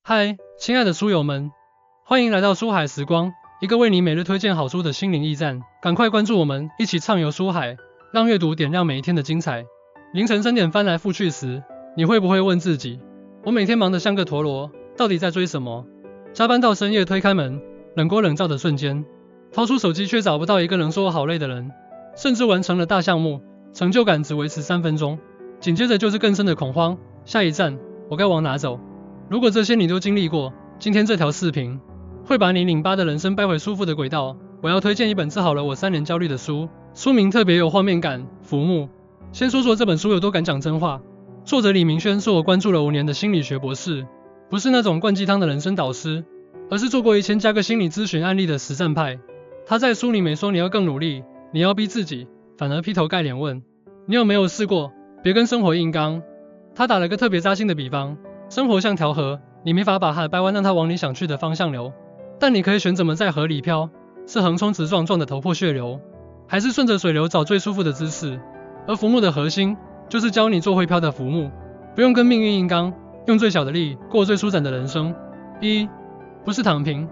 嗨，亲爱的书友们，欢迎来到书海时光，一个为你每日推荐好书的心灵驿站。赶快关注我们，一起畅游书海，让阅读点亮每一天的精彩。凌晨3点翻来覆去时，你会不会问自己，我每天忙得像个陀螺，到底在追什么？加班到深夜推开门，冷锅冷灶的瞬间，掏出手机却找不到一个能说我好累的人，甚至完成了大项目，成就感只维持3分钟。紧接着就是更深的恐慌，下一站我该往哪走？如果这些你都经历过，今天这条视频会把你拧巴的人生掰回舒服的轨道。我要推荐一本治好了我3年焦虑的书，书名特别有画面感，浮木。先说说这本书有多敢讲真话。作者李明轩是我关注了5年的心理学博士，不是那种灌鸡汤的人生导师，而是做过1000加个心理咨询案例的实战派。他在书里没说你要更努力，你要逼自己，反而劈头盖脸问，你有没有试过别跟生活硬刚？他打了个特别扎心的比方，生活像条河，你没法把它掰弯让它往你想去的方向流，但你可以选怎么在河里漂，是横冲直撞撞得头破血流，还是顺着水流找最舒服的姿势。而浮木的核心就是教你做会漂的浮木，不用跟命运硬刚，用最小的力过最舒展的人生。不是躺平，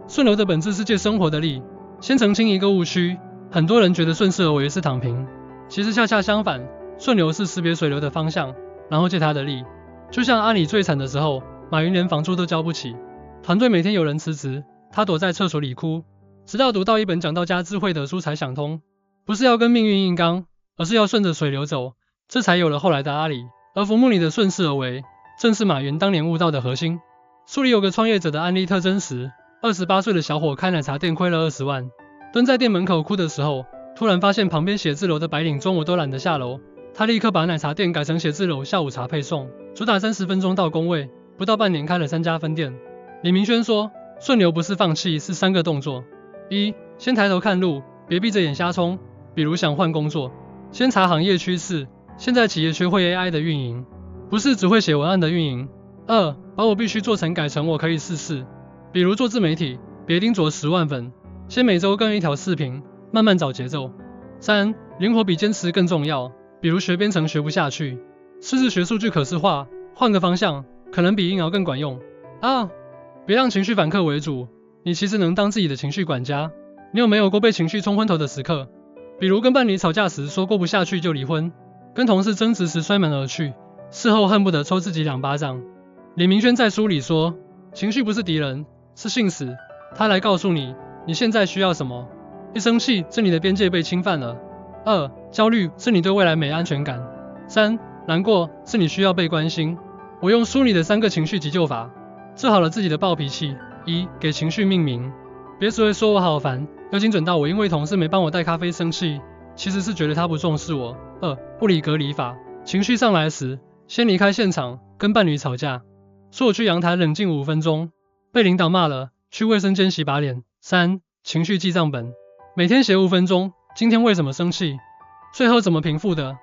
顺流的本质是借生活的力。先澄清一个误区，很多人觉得顺势而为是躺平，其实恰恰相反，顺流是识别水流的方向，然后借它的力。就像阿里最惨的时候，马云连房租都交不起，团队每天有人辞职，他躲在厕所里哭，直到读到一本讲道家智慧的书才想通，不是要跟命运硬刚，而是要顺着水流走，这才有了后来的阿里。而浮木里的顺势而为，正是马云当年悟道的核心。书里有个创业者的案例特真实，28岁的小伙开奶茶店亏了20万，蹲在店门口哭的时候，突然发现旁边写字楼的白领中午都懒得下楼，他立刻把奶茶店改成写字楼下午茶配送，主打30分钟到工位，不到半年开了3家分店。李明轩说，顺流不是放弃，是3个动作。先抬头看路，别闭着眼瞎冲，比如想换工作，先查行业趋势，现在企业学会 AI 的运营，不是只会写文案的运营。把我必须做成改成我可以试试，比如做自媒体，别盯着10万粉，先每周更1条视频，慢慢找节奏。灵活比坚持更重要，比如学编程学不下去，试试学数据可视化，换个方向，可能比硬熬更管用。别让情绪反客为主，你其实能当自己的情绪管家。你有没有过被情绪冲昏头的时刻？比如跟伴侣吵架时说过不下去就离婚，跟同事争执时摔门而去，事后恨不得抽自己2巴掌。李明轩在书里说，情绪不是敌人，是信使，他来告诉你，你现在需要什么。一生气是你的边界被侵犯了。焦虑是你对未来没安全感。难过是你需要被关心。我用书里的3个情绪急救法，治好了自己的暴脾气。给情绪命名，别只会说我好烦，要精准到我因为同事没帮我带咖啡生气，其实是觉得他不重视我。物理隔离法，情绪上来时，先离开现场，跟伴侣吵架，说我去阳台冷静5分钟，被领导骂了，去卫生间洗把脸。情绪记账本，每天写5分钟，今天为什么生气，最后怎么平复的。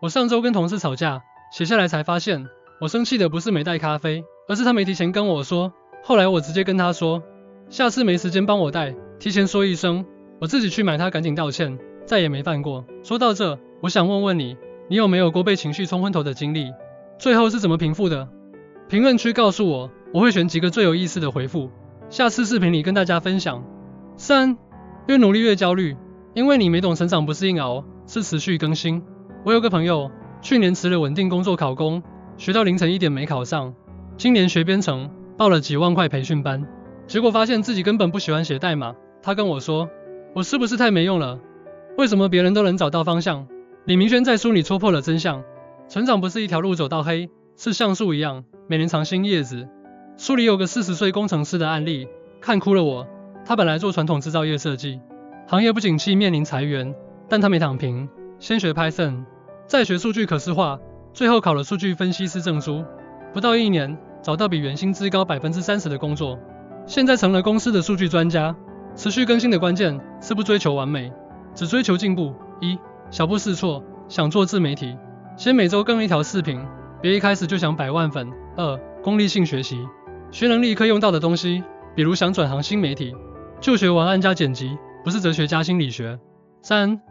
我上周跟同事吵架，写下来才发现，我生气的不是没带咖啡，而是他没提前跟我说，后来我直接跟他说，下次没时间帮我带，提前说一声，我自己去买，他赶紧道歉，再也没犯过。说到这，我想问问你，你有没有过被情绪冲昏头的经历？最后是怎么平复的？评论区告诉我，我会选几个最有意思的回复，下次视频里跟大家分享。越努力越焦虑，因为你没懂成长不是硬熬，是持续更新。我有个朋友，去年辞了稳定工作考公，学到凌晨1点没考上，今年学编程，报了几万块培训班，结果发现自己根本不喜欢写代码。他跟我说，我是不是太没用了？为什么别人都能找到方向？李明轩在书里戳破了真相，成长不是一条路走到黑，是像树一样，每年长新叶子。书里有个40岁工程师的案例，看哭了我。他本来做传统制造业设计，行业不景气，面临裁员，但他没躺平，先学 Python， 再学数据可视化，最后考了数据分析师证书，不到1年找到比原薪资高 30% 的工作，现在成了公司的数据专家。持续更新的关键是不追求完美，只追求进步。小步试错，想做自媒体，先每周更1条视频，别一开始就想100万粉。功利性学习，学能力可用到的东西，比如想转行新媒体，就学文案加剪辑，不是哲学加心理学。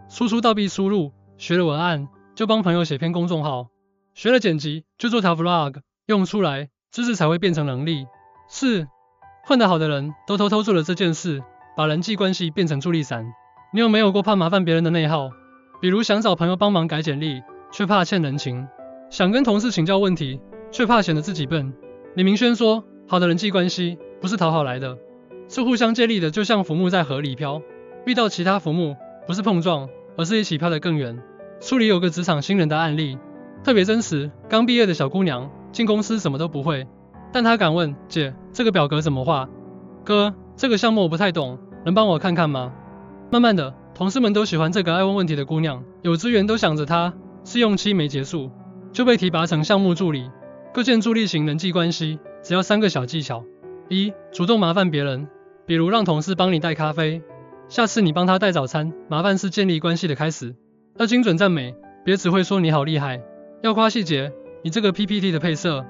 输出倒逼输入，学了文案就帮朋友写篇公众号，学了剪辑就做条 vlog， 用出来知识才会变成能力。是，混得好的人都偷偷做了这件事，把人际关系变成助力伞。你有没有过怕麻烦别人的内耗？比如想找朋友帮忙改简历，却怕欠人情；想跟同事请教问题，却怕显得自己笨。李明轩说，好的人际关系不是讨好来的，是互相借力的，就像浮木在河里飘，遇到其他浮木，不是碰撞，而是一起飘得更远。书里有个职场新人的案例，特别真实。刚毕业的小姑娘进公司什么都不会，但她敢问姐，这个表格怎么画？哥，这个项目我不太懂，能帮我看看吗？慢慢的，同事们都喜欢这个爱问问题的姑娘，有资源都想着她，试用期没结束，就被提拔成项目助理。构建助力型人际关系，只要3个小技巧。1. 主动麻烦别人，比如让同事帮你带咖啡，下次你帮他带早餐，麻烦是建立关系的开始。2. 精准赞美，别只会说你好厉害，要夸细节，你这个 PPT 的配色，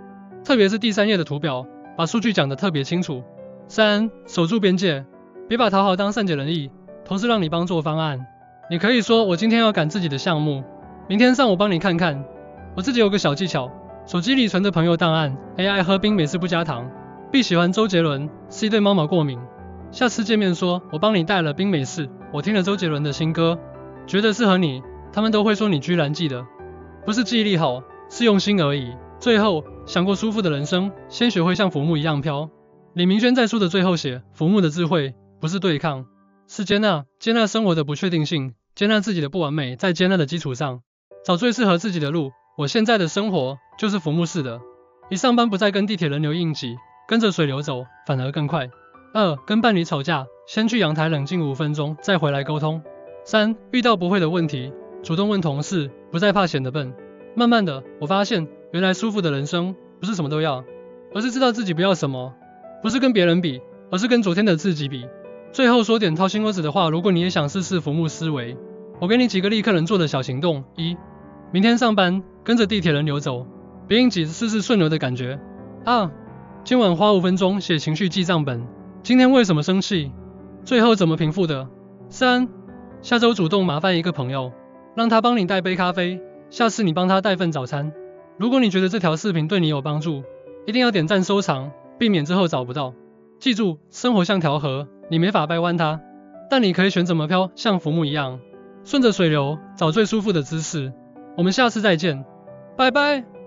特别是第3页的图表，把数据讲得特别清楚。3. 守住边界，别把讨好当善解人意，同事让你帮做方案，你可以说我今天要赶自己的项目，明天上午帮你看看。我自己有个小技巧，手机里存着朋友档案 ，AI 喝冰美式不加糖，B 喜欢周杰伦，C 对猫毛过敏。下次见面说，我帮你带了冰美式，我听了周杰伦的新歌，觉得适合你，他们都会说你居然记得，不是记忆力好，是用心而已。最后，想过舒服的人生，先学会像浮木一样飘。李明轩在书的最后写，浮木的智慧不是对抗，是接纳，接纳生活的不确定性，接纳自己的不完美，在接纳的基础上，找最适合自己的路。我现在的生活就是浮木式的，一上班不再跟地铁人流硬挤，跟着水流走，反而更快。2. 跟伴侣吵架，先去阳台冷静5分钟，再回来沟通。3. 遇到不会的问题，主动问同事，不再怕显得笨。慢慢的，我发现，原来舒服的人生，不是什么都要，而是知道自己不要什么，不是跟别人比，而是跟昨天的自己比。最后说点掏心窝子的话，如果你也想试试浮木思维，我给你几个立刻能做的小行动。1. 明天上班，跟着地铁人流走，别硬挤，试试顺流的感觉。2. 今晚花5分钟写情绪记账本，今天为什么生气，最后怎么平复的。3. 下周主动麻烦一个朋友，让他帮你带杯咖啡，下次你帮他带份早餐。如果你觉得这条视频对你有帮助，一定要点赞收藏，避免之后找不到。记住，生活像条河，你没法掰弯它，但你可以选怎么飘，像浮木一样，顺着水流，找最舒服的姿势。我们下次再见，拜拜。